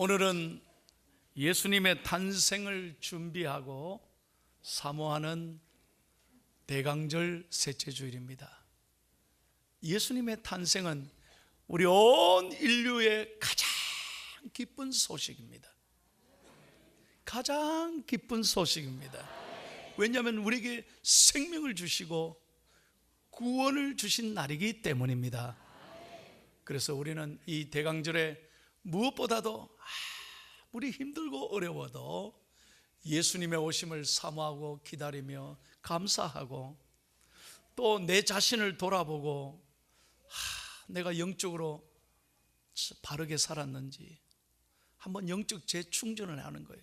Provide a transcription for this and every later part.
오늘은 예수님의 탄생을 준비하고 사모하는 대강절 셋째 주일입니다. 예수님의 탄생은 우리 온 인류의 가장 기쁜 소식입니다. 가장 기쁜 소식입니다. 왜냐하면 우리에게 생명을 주시고 구원을 주신 날이기 때문입니다. 그래서 우리는 이 대강절에 무엇보다도 아무리 힘들고 어려워도 예수님의 오심을 사모하고 기다리며 감사하고, 또 내 자신을 돌아보고 내가 영적으로 바르게 살았는지 한번 영적 재충전을 하는 거예요.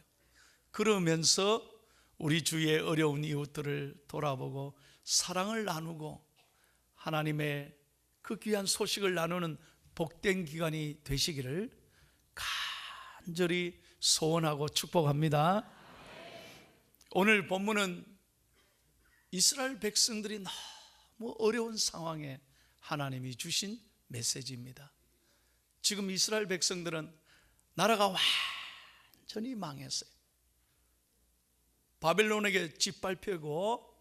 그러면서 우리 주위의 어려운 이웃들을 돌아보고 사랑을 나누고 하나님의 그 귀한 소식을 나누는 복된 기간이 되시기를 간절히 소원하고 축복합니다. 오늘 본문은 이스라엘 백성들이 너무 어려운 상황에 하나님이 주신 메시지입니다. 지금 이스라엘 백성들은 나라가 완전히 망했어요. 바벨론에게 짓밟히고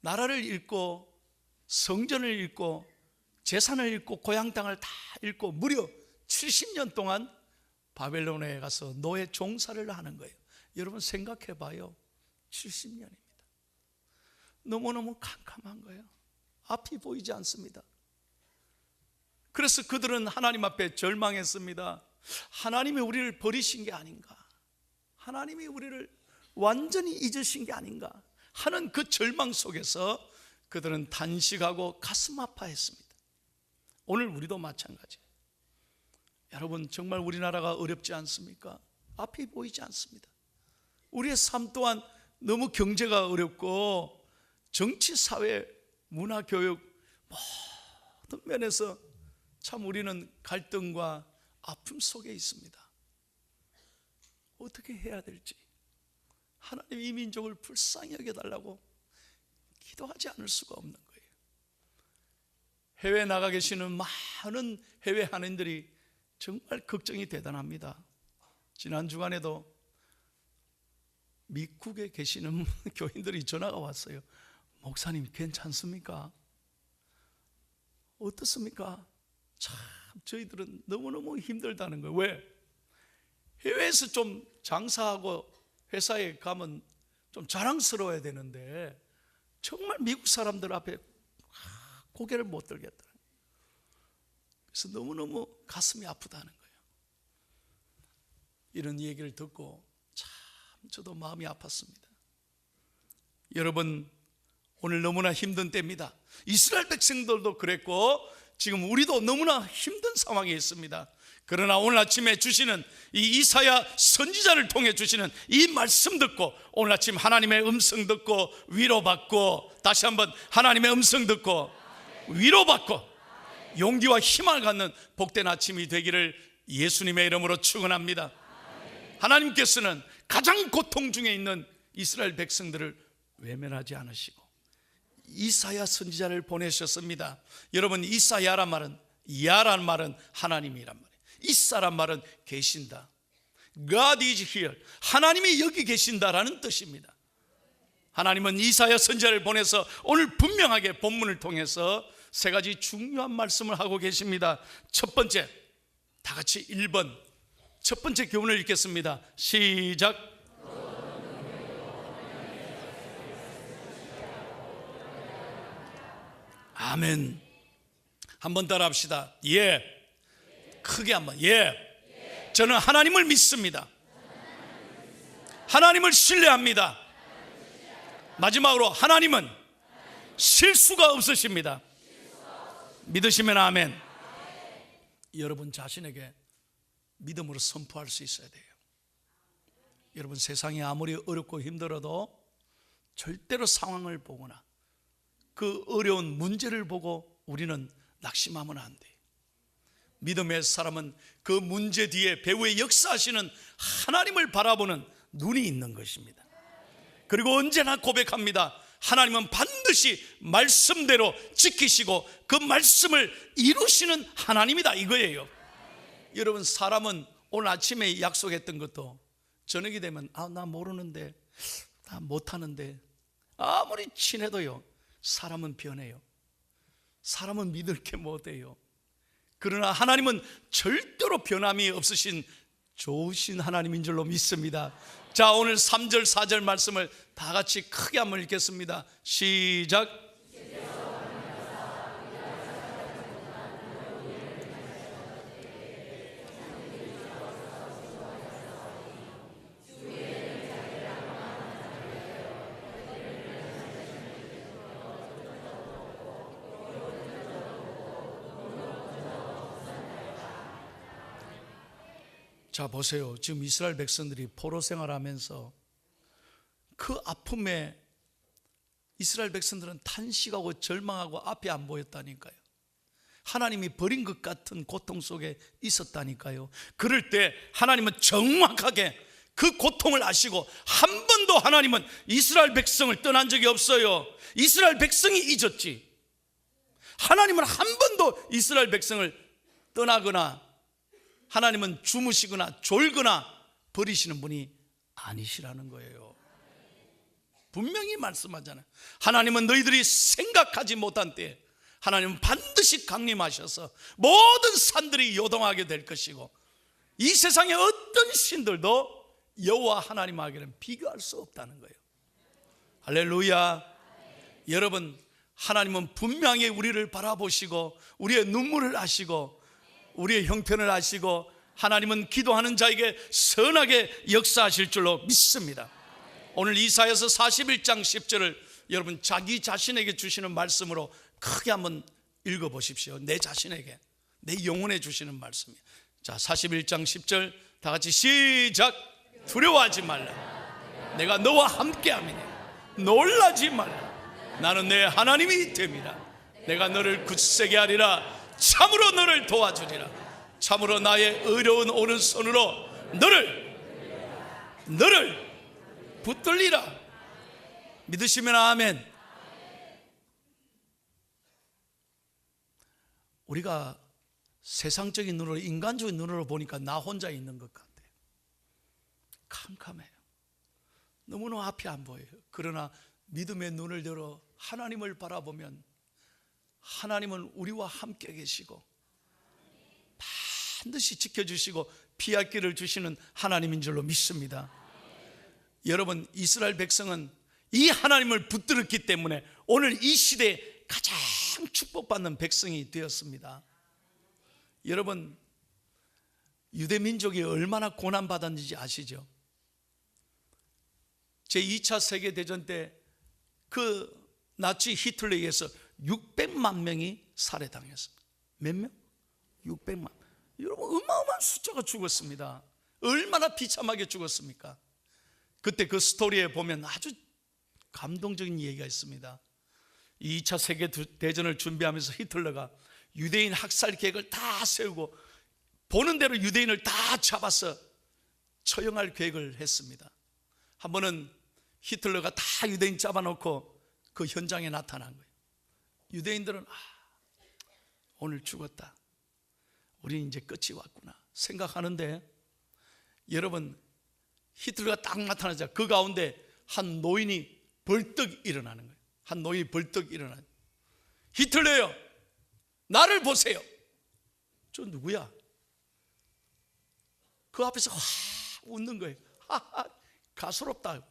나라를 잃고 성전을 잃고 재산을 잃고 고향 땅을 다 잃고 무려 70년 동안 바벨론에 가서 노예 종사를 하는 거예요. 여러분 생각해 봐요. 70년입니다. 너무너무 캄캄한 거예요. 앞이 보이지 않습니다. 그래서 그들은 하나님 앞에 절망했습니다. 하나님이 우리를 버리신 게 아닌가, 하나님이 우리를 완전히 잊으신 게 아닌가 하는 그 절망 속에서 그들은 단식하고 가슴 아파했습니다. 오늘 우리도 마찬가지예요. 여러분 정말 우리나라가 어렵지 않습니까? 앞이 보이지 않습니다. 우리의 삶 또한 너무 경제가 어렵고 정치, 사회, 문화, 교육 모든 면에서 참 우리는 갈등과 아픔 속에 있습니다. 어떻게 해야 될지 하나님 이 민족을 불쌍히 여겨달라고 기도하지 않을 수가 없는 거예요. 해외에 나가 계시는 많은 해외 한인들이 정말 걱정이 대단합니다. 지난 주간에도 미국에 계시는 교인들이 전화가 왔어요. 목사님 괜찮습니까? 어떻습니까? 참 저희들은 너무너무 힘들다는 거예요. 왜? 해외에서 좀 장사하고 회사에 가면 좀 자랑스러워야 되는데 정말 미국 사람들 앞에 고개를 못 들겠더라고요. 그래서 너무너무 가슴이 아프다는 거예요. 이런 얘기를 듣고 참 저도 마음이 아팠습니다. 여러분 오늘 너무나 힘든 때입니다. 이스라엘 백성들도 그랬고 지금 우리도 너무나 힘든 상황에 있습니다. 그러나 오늘 아침에 주시는 이 이사야 선지자를 통해 주시는 이 말씀 듣고 오늘 아침 하나님의 음성 듣고 위로받고, 다시 한번 하나님의 음성 듣고 위로받고 용기와 힘을 갖는 복된 아침이 되기를 예수님의 이름으로 축원합니다. 하나님께서는 가장 고통 중에 있는 이스라엘 백성들을 외면하지 않으시고 이사야 선지자를 보내셨습니다. 여러분 이사야란 말은, 야란 말은 하나님이란 말이에요. 이사란 말은 계신다. God is here. 하나님이 여기 계신다라는 뜻입니다. 하나님은 이사야 선지자를 보내서 오늘 분명하게 본문을 통해서 세 가지 중요한 말씀을 하고 계십니다. 첫 번째, 다 같이 1번 첫 번째 교훈을 읽겠습니다. 시작. 아멘. 한번 따라 합시다. 예. 크게 한번. 예. 저는 하나님을 믿습니다. 하나님을 신뢰합니다. 마지막으로 하나님은 실수가 없으십니다. 믿으시면 아멘. 여러분 자신에게 믿음으로 선포할 수 있어야 돼요. 여러분 세상이 아무리 어렵고 힘들어도 절대로 상황을 보거나 그 어려운 문제를 보고 우리는 낙심하면 안 돼요. 믿음의 사람은 그 문제 뒤에 배후에 역사하시는 하나님을 바라보는 눈이 있는 것입니다. 그리고 언제나 고백합니다. 하나님은 반드시 말씀대로 지키시고 그 말씀을 이루시는 하나님이다, 이거예요. 여러분 사람은 오늘 아침에 약속했던 것도 저녁이 되면 나 모르는데, 나 못하는데, 아무리 친해도요, 사람은 변해요. 사람은 믿을 게 못해요. 그러나 하나님은 절대로 변함이 없으신 좋으신 하나님인 줄로 믿습니다. 자, 오늘 3절 4절 말씀을 다 같이 크게 한번 읽겠습니다. 시작. 자, 보세요. 지금 이스라엘 백성들이 포로 생활하면서 그 아픔에 이스라엘 백성들은 탄식하고 절망하고 앞이 안 보였다니까요. 하나님이 버린 것 같은 고통 속에 있었다니까요. 그럴 때 하나님은 정확하게 그 고통을 아시고 한 번도 하나님은 이스라엘 백성을 떠난 적이 없어요. 이스라엘 백성이 잊었지, 하나님은 한 번도 이스라엘 백성을 떠나거나 하나님은 주무시거나 졸거나 버리시는 분이 아니시라는 거예요. 분명히 말씀하잖아요. 하나님은 너희들이 생각하지 못한 때에 하나님은 반드시 강림하셔서 모든 산들이 요동하게 될 것이고, 이 세상의 어떤 신들도 여호와 하나님에게는 비교할 수 없다는 거예요. 할렐루야. 여러분, 하나님은 분명히 우리를 바라보시고 우리의 눈물을 아시고 우리의 형편을 아시고 하나님은 기도하는 자에게 선하게 역사하실 줄로 믿습니다. 오늘 이사야서 41장 10절을 여러분 자기 자신에게 주시는 말씀으로 크게 한번 읽어보십시오. 내 자신에게, 내 영혼에 주시는 말씀이에요. 자, 41장 10절 다 같이 시작. 두려워하지 말라, 내가 너와 함께함이니 놀라지 말라, 나는 내 하나님이 됨이라. 내가 너를 굳세게 하리라, 참으로 너를 도와주리라. 참으로 나의 의로운 오른손으로 너를 붙들리라. 믿으시면 아멘. 우리가 세상적인 눈으로, 인간적인 눈으로 보니까 나 혼자 있는 것 같아요. 캄캄해요. 너무나 앞이 안 보여요. 그러나 믿음의 눈을 열어 하나님을 바라보면 하나님은 우리와 함께 계시고 반드시 지켜주시고 피할 길을 주시는 하나님인 줄로 믿습니다. 여러분, 이스라엘 백성은 이 하나님을 붙들었기 때문에 오늘 이 시대에 가장 축복받는 백성이 되었습니다. 여러분, 유대 민족이 얼마나 고난받았는지 아시죠? 제2차 세계대전 때 그 나치 히틀러에 의해서 600만 명이 살해당했습니다. 몇 명? 600만. 여러분, 어마어마한 숫자가 죽었습니다. 얼마나 비참하게 죽었습니까? 그때 그 스토리에 보면 아주 감동적인 얘기가 있습니다. 2차 세계대전을 준비하면서 히틀러가 유대인 학살 계획을 다 세우고 보는 대로 유대인을 다 잡아서 처형할 계획을 했습니다. 한 번은 히틀러가 다 유대인 잡아놓고 그 현장에 나타난 거예요. 유대인들은 오늘 죽었다, 우리는 이제 끝이 왔구나 생각하는데, 여러분, 히틀러가 딱 나타나자 그 가운데 한 노인이 벌떡 일어나는 거예요. 한 노인이 벌떡 일어나요. 히틀러요, 나를 보세요. 저 누구야? 그 앞에서 웃는 거예요. 가소롭다.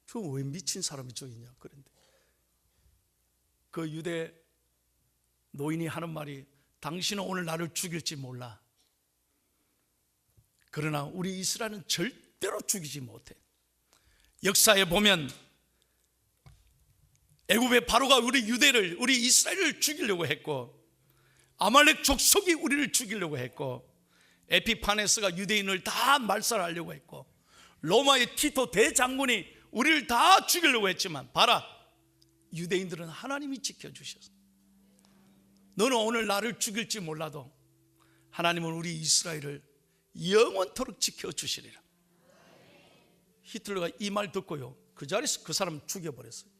저 왜 미친 사람이 저기 있냐. 그런데 그 유대 노인이 하는 말이, 당신은 오늘 나를 죽일지 몰라, 그러나 우리 이스라엘은 절대로 죽이지 못해. 역사에 보면 애굽의 바로가 우리 유대를, 우리 이스라엘을 죽이려고 했고, 아말렉 족속이 우리를 죽이려고 했고, 에피파네스가 유대인을 다 말살하려고 했고, 로마의 티토 대장군이 우리를 다 죽이려고 했지만 봐라, 유대인들은 하나님이 지켜주셨어. 너는 오늘 나를 죽일지 몰라도 하나님은 우리 이스라엘을 영원토록 지켜주시리라. 히틀러가 이 말 듣고요, 그 자리에서 그 사람 죽여버렸어요.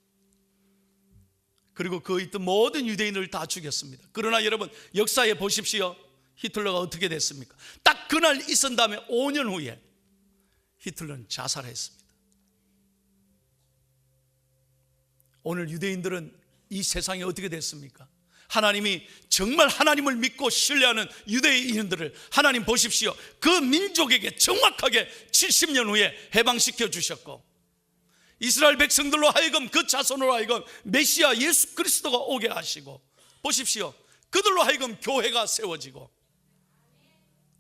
그리고 그 있던 모든 유대인을 다 죽였습니다. 그러나 여러분, 역사에 보십시오. 히틀러가 어떻게 됐습니까? 딱 그날 있은 다음에 5년 후에 히틀러는 자살했습니다. 오늘 유대인들은 이 세상이 어떻게 됐습니까? 하나님이 정말 하나님을 믿고 신뢰하는 유대인들을 하나님 보십시오, 그 민족에게 정확하게 70년 후에 해방시켜 주셨고, 이스라엘 백성들로 하여금 그 자손으로 하여금 메시아 예수 그리스도가 오게 하시고, 보십시오, 그들로 하여금 교회가 세워지고,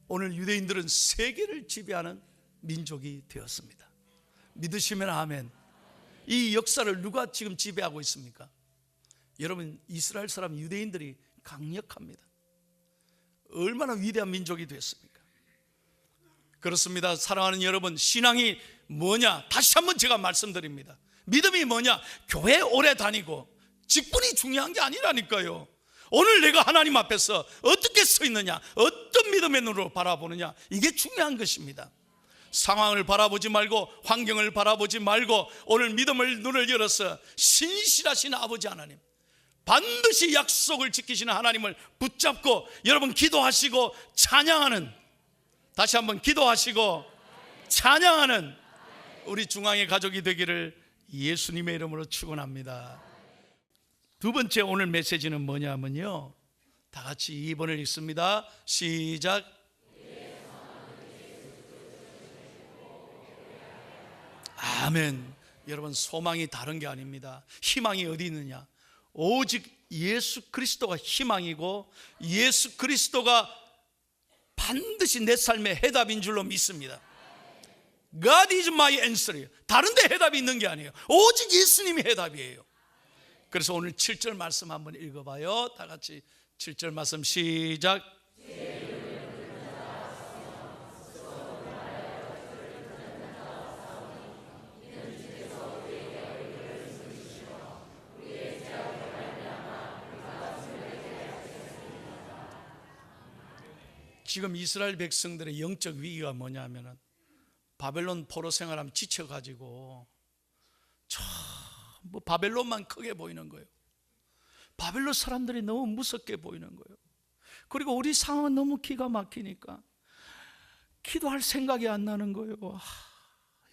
오늘 유대인들은 세계를 지배하는 민족이 되었습니다. 믿으시면 아멘. 이 역사를 누가 지금 지배하고 있습니까? 여러분, 이스라엘 사람 유대인들이 강력합니다. 얼마나 위대한 민족이 됐습니까? 그렇습니다. 사랑하는 여러분, 신앙이 뭐냐? 다시 한번 제가 말씀드립니다. 믿음이 뭐냐? 교회 오래 다니고 직분이 중요한 게 아니라니까요. 오늘 내가 하나님 앞에서 어떻게 서 있느냐, 어떤 믿음의 눈으로 바라보느냐, 이게 중요한 것입니다. 상황을 바라보지 말고, 환경을 바라보지 말고, 오늘 믿음을 눈을 열어서 신실하신 아버지 하나님, 반드시 약속을 지키시는 하나님을 붙잡고 여러분 기도하시고 찬양하는, 다시 한번 기도하시고 찬양하는 우리 중앙의 가족이 되기를 예수님의 이름으로 축원합니다. 두 번째 오늘 메시지는 뭐냐면요, 다 같이 2번을 읽습니다. 시작. 아멘. 여러분, 소망이 다른 게 아닙니다. 희망이 어디 있느냐? 오직 예수 그리스도가 희망이고, 예수 그리스도가 반드시 내 삶의 해답인 줄로 믿습니다. God is my answer. 다른 데 해답이 있는 게 아니에요. 오직 예수님이 해답이에요. 그래서 오늘 7절 말씀 한번 읽어봐요. 다 같이 7절 말씀 시작. 지금 이스라엘 백성들의 영적 위기가 뭐냐면은 바벨론 포로 생활하면 지쳐가지고 뭐 바벨론만 크게 보이는 거예요. 바벨론 사람들이 너무 무섭게 보이는 거예요. 그리고 우리 상황은 너무 기가 막히니까 기도할 생각이 안 나는 거예요.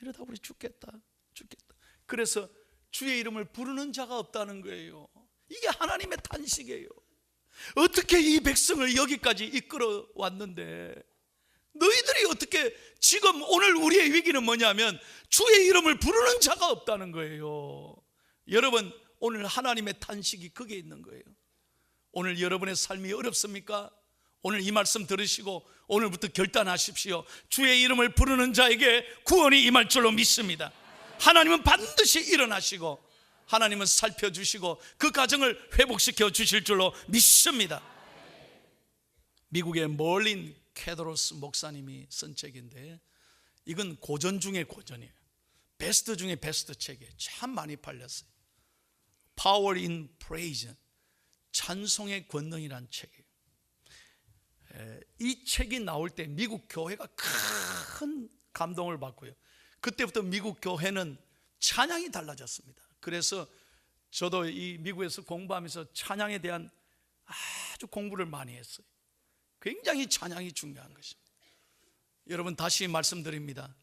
이러다 우리 죽겠다. 그래서 주의 이름을 부르는 자가 없다는 거예요. 이게 하나님의 탄식이에요. 어떻게 이 백성을 여기까지 이끌어 왔는데 너희들이 어떻게, 지금 오늘 우리의 위기는 뭐냐면 주의 이름을 부르는 자가 없다는 거예요. 여러분, 오늘 하나님의 탄식이 그게 있는 거예요. 오늘 여러분의 삶이 어렵습니까? 오늘 이 말씀 들으시고 오늘부터 결단하십시오. 주의 이름을 부르는 자에게 구원이 임할 줄로 믿습니다. 하나님은 반드시 일어나시고 하나님은 살펴주시고 그 가정을 회복시켜 주실 줄로 믿습니다. 미국의 멀린 케드로스 목사님이 쓴 책인데, 이건 고전 중에 고전이에요. 베스트 중에 베스트 책이에요. 참 많이 팔렸어요. Power in Praise, 찬송의 권능이란 책이에요. 이 책이 나올 때 미국 교회가 큰 감동을 받고요, 그때부터 미국 교회는 찬양이 달라졌습니다. 그래서 저도 이 미국에서 공부하면서 찬양에 대한 아주 공부를 많이 했어요. 굉장히 찬양이 중요한 것입니다. 여러분, 다시 말씀드립니다.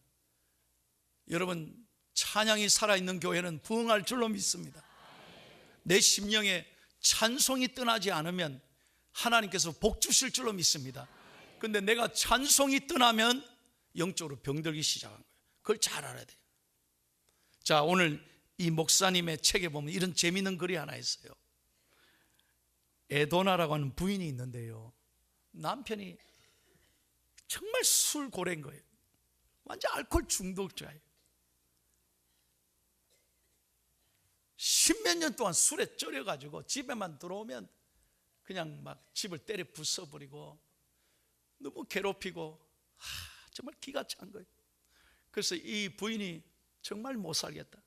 여러분, 찬양이 살아있는 교회는 부흥할 줄로 믿습니다. 내 심령에 찬송이 떠나지 않으면 하나님께서 복 주실 줄로 믿습니다. 그런데 내가 찬송이 떠나면 영적으로 병들기 시작한 거예요. 그걸 잘 알아야 돼요. 자, 오늘 이 목사님의 책에 보면 이런 재미있는 글이 하나 있어요. 에도나라고 하는 부인이 있는데요, 남편이 정말 술고래인 거예요. 완전 알코올 중독자예요. 10몇 년 동안 술에 쩔여가지고 집에만 들어오면 그냥 막 집을 때려 부숴버리고 너무 괴롭히고 정말 기가 찬 거예요. 그래서 이 부인이 정말 못 살겠다,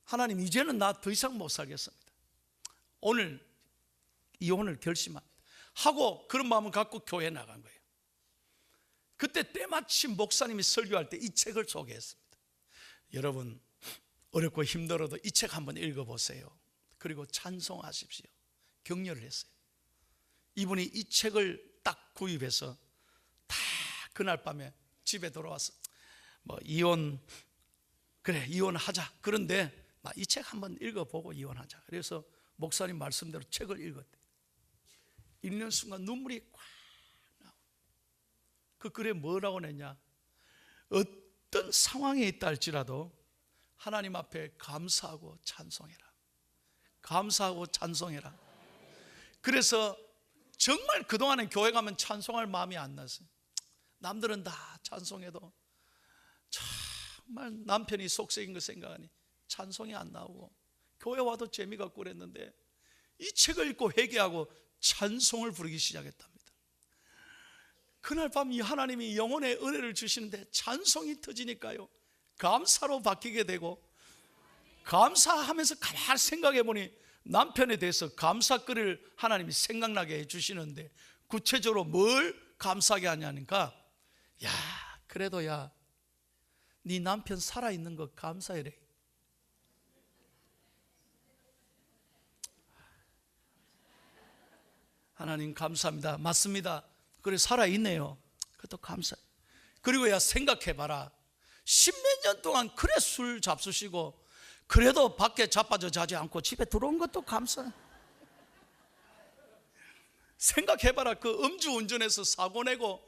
하나님 이제는 나 더 이상 못 살겠습니다, 오늘 이혼을 결심합니다 하고 그런 마음을 갖고 교회에 나간 거예요. 그때 때마침 목사님이 설교할 때 이 책을 소개했습니다. 여러분, 어렵고 힘들어도 이 책 한번 읽어보세요. 그리고 찬송하십시오. 격려를 했어요. 이분이 이 책을 딱 구입해서 다 그날 밤에 집에 돌아와서 뭐 이혼하자. 그런데 이 책 한번 읽어보고 이혼하자. 그래서 목사님 말씀대로 책을 읽었대. 읽는 순간 눈물이 꽉 나와. 그 글에 뭐라고 냈냐? 어떤 상황에 있다 할지라도 하나님 앞에 감사하고 찬송해라. 감사하고 찬송해라. 그래서 정말 그동안은 교회 가면 찬송할 마음이 안 났어요. 남들은 다 찬송해도 정말 남편이 속썩인 거 생각하니 찬송이 안 나오고 교회 와도 재미가 없고 그랬는데 이 책을 읽고 회개하고 찬송을 부르기 시작했답니다. 그날 밤 이 하나님이 영혼의 은혜를 주시는데 찬송이 터지니까요, 감사로 바뀌게 되고, 감사하면서 가만히 생각해 보니 남편에 대해서 감사거리를 하나님이 생각나게 해주시는데, 구체적으로 뭘 감사하게 하냐니까, 야 그래도 네 남편 살아있는 거 감사해래. 하나님 감사합니다. 맞습니다. 그래 살아있네요. 그것도 감사해. 그리고 생각해봐라. 십몇 년 동안 그래 술 잡수시고 그래도 밖에 자빠져 자지 않고 집에 들어온 것도 감사해. 생각해봐라. 그 음주운전해서 사고 내고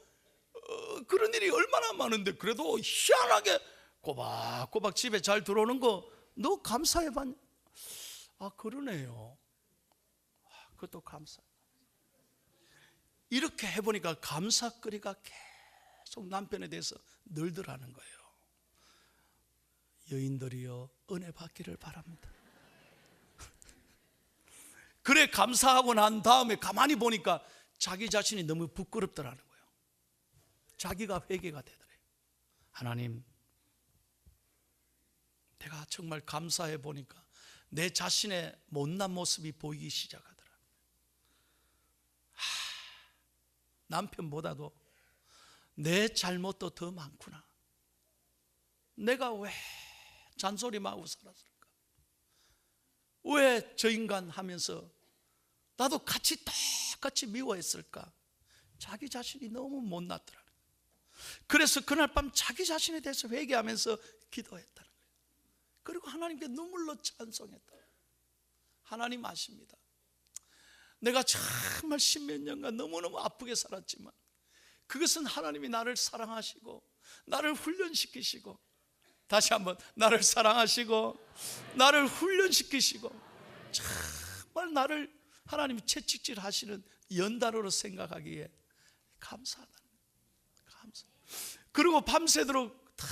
그런 일이 얼마나 많은데 그래도 희한하게 꼬박꼬박 집에 잘 들어오는 거 너 감사해봤냐? 그러네요. 그것도 감사. 이렇게 해보니까 감사거리가 계속 남편에 대해서 늘더라는 거예요. 여인들이여 은혜 받기를 바랍니다. 그래 감사하고 난 다음에 가만히 보니까 자기 자신이 너무 부끄럽더라는 거예요. 자기가 회개가 되더래요. 하나님, 내가 정말 감사해 보니까 내 자신의 못난 모습이 보이기 시작하더라. 남편보다도 내 잘못도 더 많구나. 내가 왜 잔소리만 하고 살았을까? 왜 저 인간 하면서 나도 같이 똑같이 미워했을까? 자기 자신이 너무 못났더라. 그래서 그날 밤 자기 자신에 대해서 회개하면서 기도했다는 거예요. 그리고 하나님께 눈물로 찬송했다. 하나님 아십니다. 내가 정말 십몇 년간 너무너무 아프게 살았지만 그것은 하나님이 나를 사랑하시고 나를 훈련시키시고, 다시 한번, 나를 사랑하시고 나를 훈련시키시고 정말 나를 하나님이 채찍질 하시는 연단으로 생각하기에 감사하다. 감사. 그리고 밤새도록 다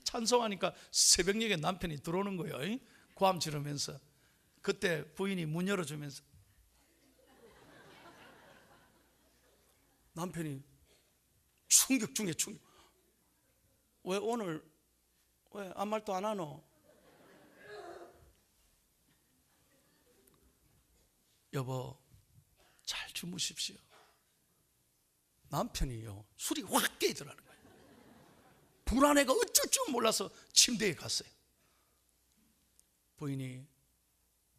찬송하니까 새벽녘에 남편이 들어오는 거예요. 고함 지르면서. 그때 부인이 문 열어주면서 남편이 충격 중에 충격. 왜 오늘 왜 아무 말도 안 하노? 여보 잘 주무십시오. 남편이요 술이 확 깨더라는 거예요. 불안해가 어쩔 줄 몰라서 침대에 갔어요. 부인이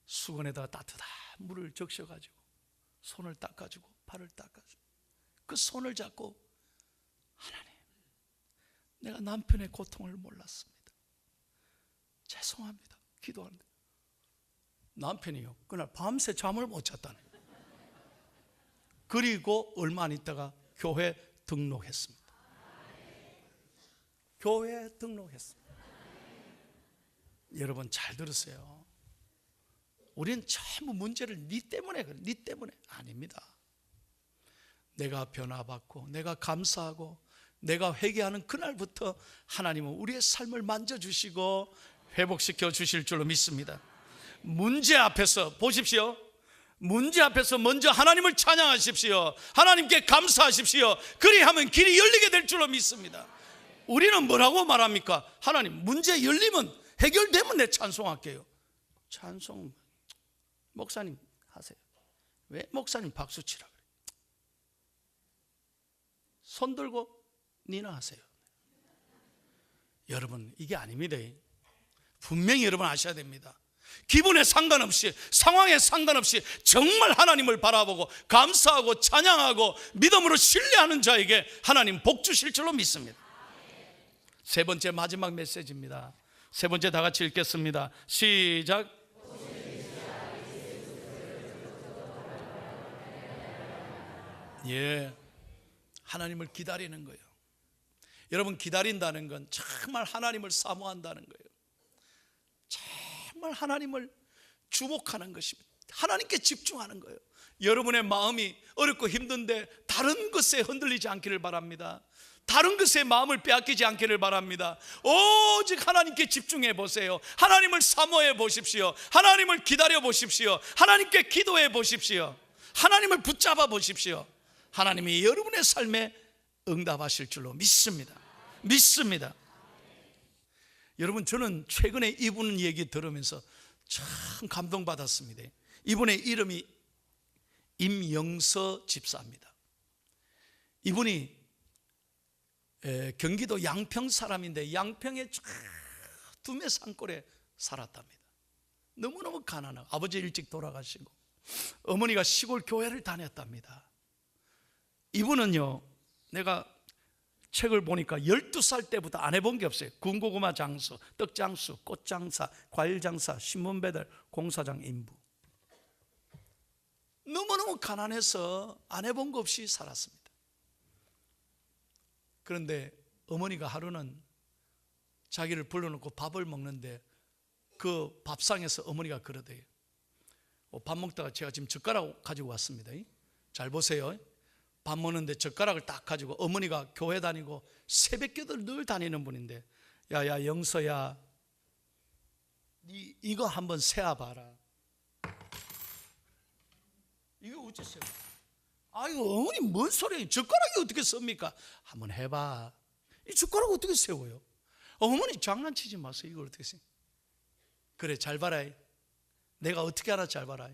수건에다가 따뜻한 물을 적셔가지고 손을 닦아주고 발을 닦아주고 그 손을 잡고, 하나님, 내가 남편의 고통을 몰랐습니다. 죄송합니다. 기도합니다. 남편이요 그날 밤새 잠을 못 잤다네. 그리고 얼마 안 있다가 교회 등록했습니다. 교회 등록했습니다. 여러분 잘 들으세요. 우리는 전부 문제를 네 때문에 그래. 네 때문에 아닙니다. 내가 변화받고 내가 감사하고 내가 회개하는 그날부터 하나님은 우리의 삶을 만져주시고 회복시켜 주실 줄로 믿습니다. 문제 앞에서 보십시오. 문제 앞에서 먼저 하나님을 찬양하십시오. 하나님께 감사하십시오. 그리하면 길이 열리게 될 줄로 믿습니다. 우리는 뭐라고 말합니까? 하나님, 문제 열리면 해결되면 내 찬송할게요. 찬송 목사님 하세요. 왜 목사님 박수 치라 그래? 손 들고 니나 하세요. 여러분 이게 아닙니다. 분명히 여러분 아셔야 됩니다. 기분에 상관없이, 상황에 상관없이 정말 하나님을 바라보고 감사하고 찬양하고 믿음으로 신뢰하는 자에게 하나님 복 주실 줄로 믿습니다. 세 번째, 마지막 메시지입니다. 세 번째 다 같이 읽겠습니다. 시작. 예, 하나님을 기다리는 거예요. 여러분, 기다린다는 건 정말 하나님을 사모한다는 거예요. 정말 하나님을 주목하는 것입니다. 하나님께 집중하는 거예요. 여러분의 마음이 어렵고 힘든데 다른 것에 흔들리지 않기를 바랍니다. 다른 것에 마음을 빼앗기지 않기를 바랍니다. 오직 하나님께 집중해 보세요. 하나님을 사모해 보십시오. 하나님을 기다려 보십시오. 하나님께 기도해 보십시오. 하나님을 붙잡아 보십시오. 하나님이 여러분의 삶에 응답하실 줄로 믿습니다. 믿습니다. 여러분, 저는 최근에 이분 얘기 들으면서 참 감동받았습니다. 이분의 이름이 임영서 집사입니다. 이분이 경기도 양평 사람인데 양평의 두메 산골에 살았답니다. 너무너무 가난하고 아버지 일찍 돌아가시고 어머니가 시골 교회를 다녔답니다. 이분은요, 내가 책을 보니까 12살 때부터 안 해본 게 없어요. 군고구마 장수, 떡 장수, 꽃 장사, 과일 장사, 신문 배달, 공사장 인부. 너무너무 가난해서 안 해본 거 없이 살았습니다. 그런데 어머니가 하루는 자기를 불러놓고 밥을 먹는데 그 밥상에서 어머니가 그러대요. 밥 먹다가 제가 지금 젓가락 가지고 왔습니다. 잘 보세요. 밥 먹는데 젓가락을 딱 가지고, 어머니가 교회 다니고 새벽기도를 늘 다니는 분인데, 야야 영서야, 니 이거 한번 세어봐라. 이거 어째 세워? 아이고 어머니 뭔 소리예요? 젓가락이 어떻게 섭니까? 한번 해봐. 이 젓가락 어떻게 세워요? 어머니 장난치지 마세요. 이걸 어떻게 세워? 그래, 잘 봐라. 내가 어떻게 하나 잘 봐라.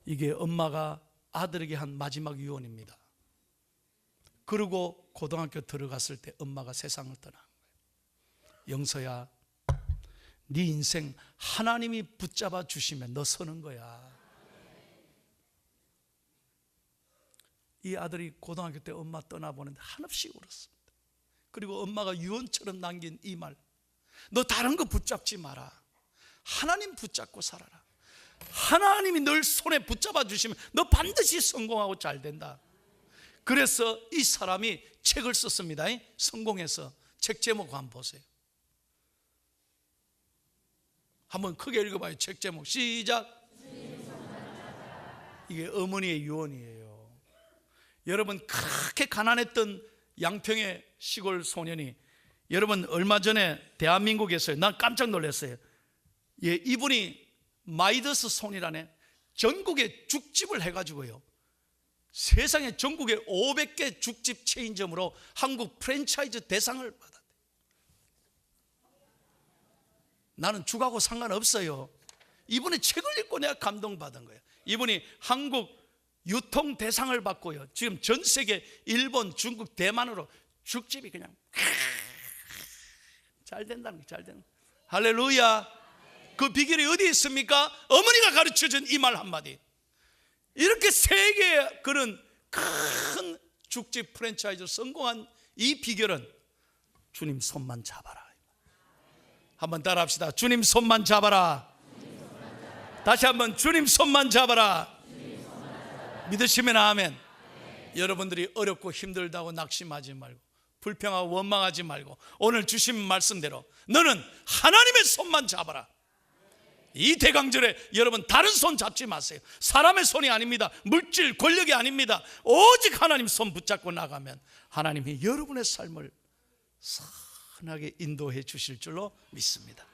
이게 엄마가 아들에게 한 마지막 유언입니다. 그리고 고등학교 들어갔을 때 엄마가 세상을 떠난 거예요. 영서야, 네 인생 하나님이 붙잡아 주시면 너 서는 거야. 이 아들이 고등학교 때 엄마 떠나보는데 한없이 울었습니다. 그리고 엄마가 유언처럼 남긴 이 말, 너 다른 거 붙잡지 마라. 하나님 붙잡고 살아라. 하나님이 널 손에 붙잡아 주시면 너 반드시 성공하고 잘 된다. 그래서 이 사람이 책을 썼습니다. 성공해서. 책 제목 한번 보세요. 한번 크게 읽어봐요. 책 제목 시작. 이게 어머니의 유언이에요. 여러분, 그렇게 가난했던 양평의 시골 소년이, 여러분 얼마 전에 대한민국에서요, 난 깜짝 놀랐어요. 예, 이분이 마이더스 손이라네 전국에 죽집을 해가지고요, 세상에 전국에 500개 죽집 체인점으로 한국 프랜차이즈 대상을 받았대요. 나는 죽하고 상관없어요. 이분의 책을 읽고 내가 감동받은 거예요. 이분이 한국 유통 대상을 받고요, 지금 전 세계 일본, 중국, 대만으로 죽집이 그냥 잘 된다는 거예요. 잘 되는 거예요. 할렐루야. 그 비결이 어디에 있습니까? 어머니가 가르쳐준 이 말 한마디. 이렇게 세계의 그런 큰 죽집 프랜차이즈 성공한 이 비결은 주님 손만 잡아라. 한번 따라 합시다. 주님 손만 잡아라. 다시 한번 주님 손만 잡아라. 믿으시면 아멘. 여러분들이 어렵고 힘들다고 낙심하지 말고 불평하고 원망하지 말고 오늘 주신 말씀대로 너는 하나님의 손만 잡아라. 이 대강절에 여러분 다른 손 잡지 마세요. 사람의 손이 아닙니다. 물질, 권력이 아닙니다. 오직 하나님 손 붙잡고 나가면 하나님이 여러분의 삶을 선하게 인도해 주실 줄로 믿습니다.